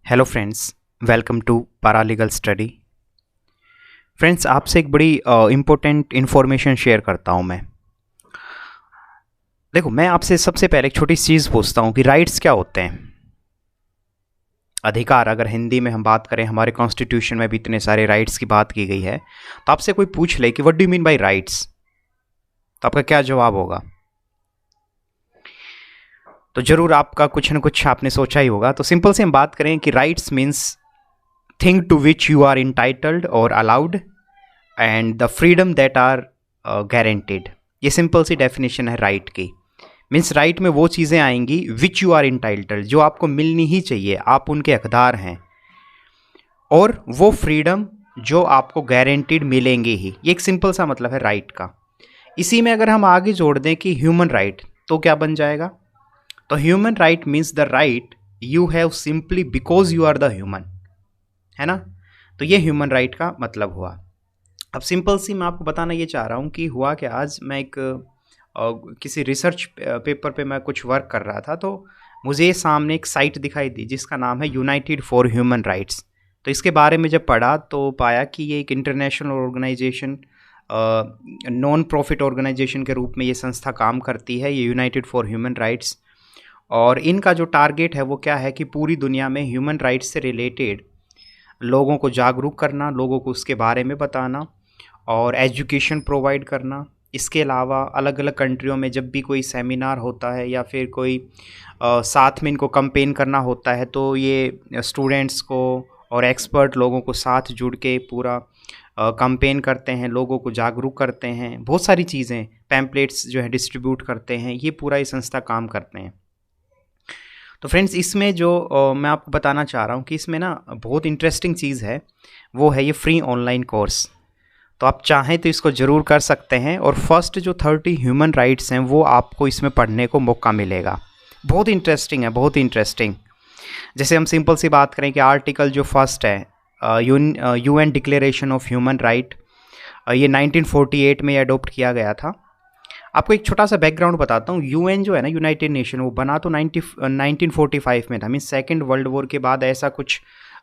Hello friends, welcome to paralegal study. Friends, आपसे एक बड़ी इम्पोर्टेंट इन्फॉर्मेशन शेयर करता हूँ मैं। देखो, मैं आपसे सबसे पहले एक छोटी चीज़ पूछता हूँ कि राइट्स क्या होते हैं। अधिकार, अगर हिंदी में हम बात करें, हमारे कॉन्स्टिट्यूशन में भी इतने सारे राइट्स की बात की गई है, तो आपसे कोई पूछ ले कि what do you mean by rights, तो आपका क्या जवाब होगा? तो जरूर आपका कुछ न कुछ आपने सोचा ही होगा। तो सिंपल से हम बात करें कि rights means thing to which you are entitled और allowed and the freedom that are guaranteed. ये सिंपल सी डेफिनेशन है राइट की। मीन्स राइट में वो चीज़ें आएंगी विच यू आर इंटाइटल्ड, जो आपको मिलनी ही चाहिए, आप उनके हकदार हैं, और वो फ्रीडम जो आपको गारंटीड मिलेंगे ही। ये एक सिंपल सा मतलब है राइट का। इसी में अगर हम आगे जोड़ दें कि ह्यूमन राइट, तो क्या बन जाएगा? तो human right means the right you have simply because you are the human, है ना। तो ये ह्यूमन राइट का मतलब हुआ। अब सिंपल सी मैं आपको बताना ये चाह रहा हूँ कि हुआ कि आज मैं एक किसी रिसर्च पेपर पे मैं कुछ वर्क कर रहा था, तो मुझे सामने एक साइट दिखाई दी जिसका नाम है यूनाइटेड फॉर ह्यूमन राइट्स। तो इसके बारे में जब पढ़ा तो पाया कि ये एक international organisation, non profit organisation के रूप में ये संस्था काम करती है, ये यूनाइटेड फॉर ह्यूमन राइट्स। और इनका जो टारगेट है वो क्या है कि पूरी दुनिया में ह्यूमन राइट्स से रिलेटेड लोगों को जागरूक करना, लोगों को उसके बारे में बताना और एजुकेशन प्रोवाइड करना। इसके अलावा अलग अलग कंट्रियों में जब भी कोई सेमिनार होता है या फिर कोई साथ में इनको कंपेन करना होता है, तो ये स्टूडेंट्स को और एक्सपर्ट लोगों को साथ जुड़ के पूरा कंपेन करते हैं, लोगों को जागरूक करते हैं, बहुत सारी चीज़ें, पैम्पलेट्स जो है डिस्ट्रीब्यूट करते हैं। ये पूरा ये संस्था काम करते हैं। तो फ्रेंड्स, इसमें जो मैं आपको बताना चाह रहा हूँ कि इसमें ना बहुत इंटरेस्टिंग चीज़ है, वो है ये फ्री ऑनलाइन कोर्स। तो आप चाहें तो इसको ज़रूर कर सकते हैं, और फर्स्ट जो 30 ह्यूमन राइट्स हैं वो आपको इसमें पढ़ने को मौका मिलेगा। बहुत इंटरेस्टिंग है, बहुत इंटरेस्टिंग। जैसे हम सिंपल सी बात करें कि आर्टिकल जो फर्स्ट है, UN declaration of human right, ये 1948 में अडोप्ट किया गया था। आपको एक छोटा सा बैकग्राउंड बताता हूँ। यूएन जो है ना, यूनाइटेड नेशन, वो बना तो 1945 में था। मीन सेकेंड वर्ल्ड वॉर के बाद ऐसा कुछ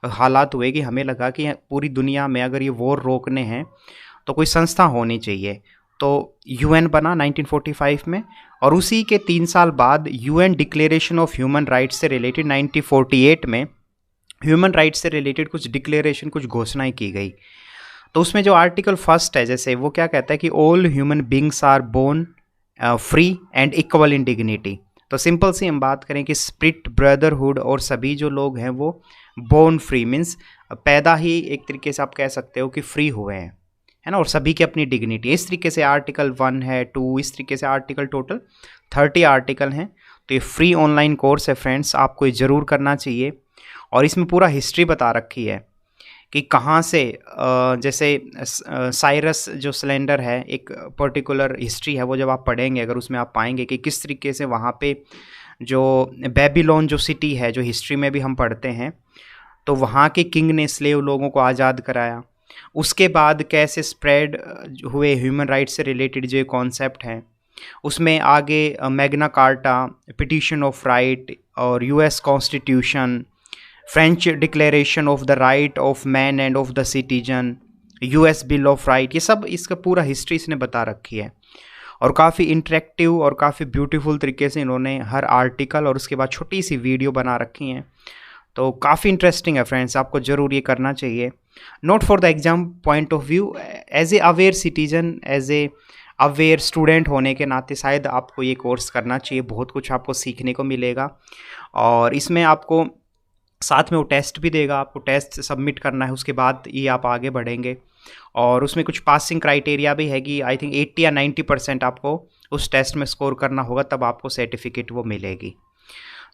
हालात हुए कि हमें लगा कि पूरी दुनिया में अगर ये वॉर रोकने हैं तो कोई संस्था होनी चाहिए। तो यूएन बना 1945 में, और उसी के 3 साल बाद UN declaration of human rights से रिलेटेड 1948 में ह्यूमन राइट्स से रिलेटेड कुछ डिक्लेरेशन, कुछ घोषणाएं की गई। तो उसमें जो आर्टिकल फर्स्ट है, जैसे वो क्या कहता है कि all human beings are born free and equal in dignity. तो सिंपल सी हम बात करें कि स्प्रिट ब्रदरहुड, और सभी जो लोग हैं वो बोर्न फ्री मीन्स पैदा ही एक तरीके से आप कह सकते हो कि फ्री हुए हैं, है ना, और सभी की अपनी डिग्निटी। इस तरीके से आर्टिकल 1 है, 2, इस तरीके से आर्टिकल टोटल 30 आर्टिकल हैं। तो ये फ्री ऑनलाइन कोर्स है फ्रेंड्स, आपको ये ज़रूर करना चाहिए। और इसमें पूरा हिस्ट्री बता रखी है कि कहाँ से, जैसे साइरस जो सिलेंडर है, एक पर्टिकुलर हिस्ट्री है, वो जब आप पढ़ेंगे अगर, उसमें आप पाएंगे कि किस तरीके से वहाँ पे जो बेबीलोन जो सिटी है, जो हिस्ट्री में भी हम पढ़ते हैं, तो वहाँ के किंग ने स्लेव लोगों को आज़ाद कराया। उसके बाद कैसे स्प्रेड हुए ह्यूमन राइट्स से रिलेटेड जो कॉन्सेप्ट हैं, उसमें आगे Magna Carta, petition of right, और US constitution, French declaration of the right of man and of the citizen, US bill of right, ये सब इसका पूरा हिस्ट्री इसने बता रखी है। और काफ़ी इंटरेक्टिव और काफ़ी ब्यूटीफुल तरीके से इन्होंने हर आर्टिकल और उसके बाद छोटी सी वीडियो बना रखी हैं। तो काफ़ी इंटरेस्टिंग है फ्रेंड्स, आपको ज़रूर ये करना चाहिए। Not for the exam point of view, as a aware citizen, as a aware student होने के नाते शायद आपको ये कोर्स करना चाहिए। बहुत कुछ आपको सीखने को मिलेगा। और इसमें आपको साथ में वो टेस्ट भी देगा, आपको टेस्ट सबमिट करना है, उसके बाद ये आप आगे बढ़ेंगे। और उसमें कुछ पासिंग क्राइटेरिया भी है कि आई थिंक 80 या 90% आपको उस टेस्ट में स्कोर करना होगा, तब आपको सर्टिफिकेट वो मिलेगी।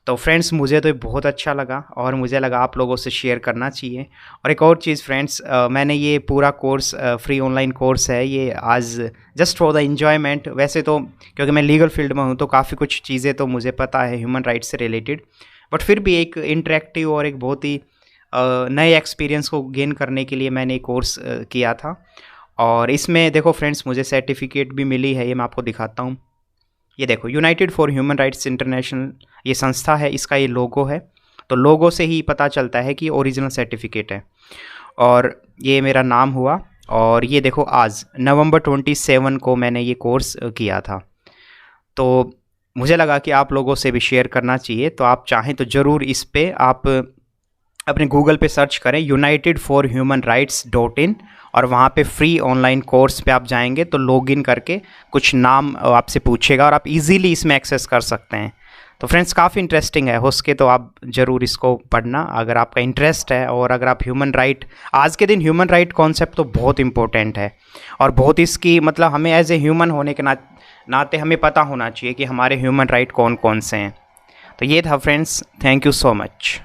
तो फ्रेंड्स, मुझे तो बहुत अच्छा लगा और मुझे लगा आप लोगों से शेयर करना चाहिए। और एक और चीज़ फ्रेंड्स, मैंने ये पूरा कोर्स, फ्री ऑनलाइन कोर्स है, ये आज जस्ट फॉर द इन्जॉयमेंट। वैसे तो क्योंकि मैं लीगल फील्ड में हूँ तो काफ़ी कुछ चीज़ें तो मुझे पता है ह्यूमन राइट्स से रिलेटेड, बट फिर भी एक इंटरेक्टिव और एक बहुत ही नए एक्सपीरियंस को गेन करने के लिए मैंने एक कोर्स किया था। और इसमें देखो फ्रेंड्स, मुझे सर्टिफिकेट भी मिली है, ये मैं आपको दिखाता हूँ। ये देखो, United for human rights international ये संस्था है, इसका ये लोगो है। तो लोगों से ही पता चलता है कि ओरिजिनल सर्टिफिकेट है। और ये मेरा नाम हुआ, और ये देखो आज नवंबर 27 को मैंने ये कोर्स किया था। तो मुझे लगा कि आप लोगों से भी शेयर करना चाहिए, तो आप चाहें तो ज़रूर इस पे आप अपने गूगल पे सर्च करें unitedforhumanrights.in, और वहाँ पे फ्री ऑनलाइन कोर्स पे आप जाएंगे तो लॉगिन करके कुछ नाम आपसे पूछेगा और आप इजीली इसमें एक्सेस कर सकते हैं। तो फ्रेंड्स काफ़ी इंटरेस्टिंग है, हो सके तो आप ज़रूर इसको पढ़ना अगर आपका इंटरेस्ट है। और अगर आप ह्यूमन राइट, आज के दिन ह्यूमन राइट कॉन्सेप्ट तो बहुत इंपॉर्टेंट है, और बहुत इसकी मतलब हमें एज ए ह्यूमन होने के नाते हमें पता होना चाहिए कि हमारे ह्यूमन राइट कौन कौन से हैं। तो ये था friends, thank you so much.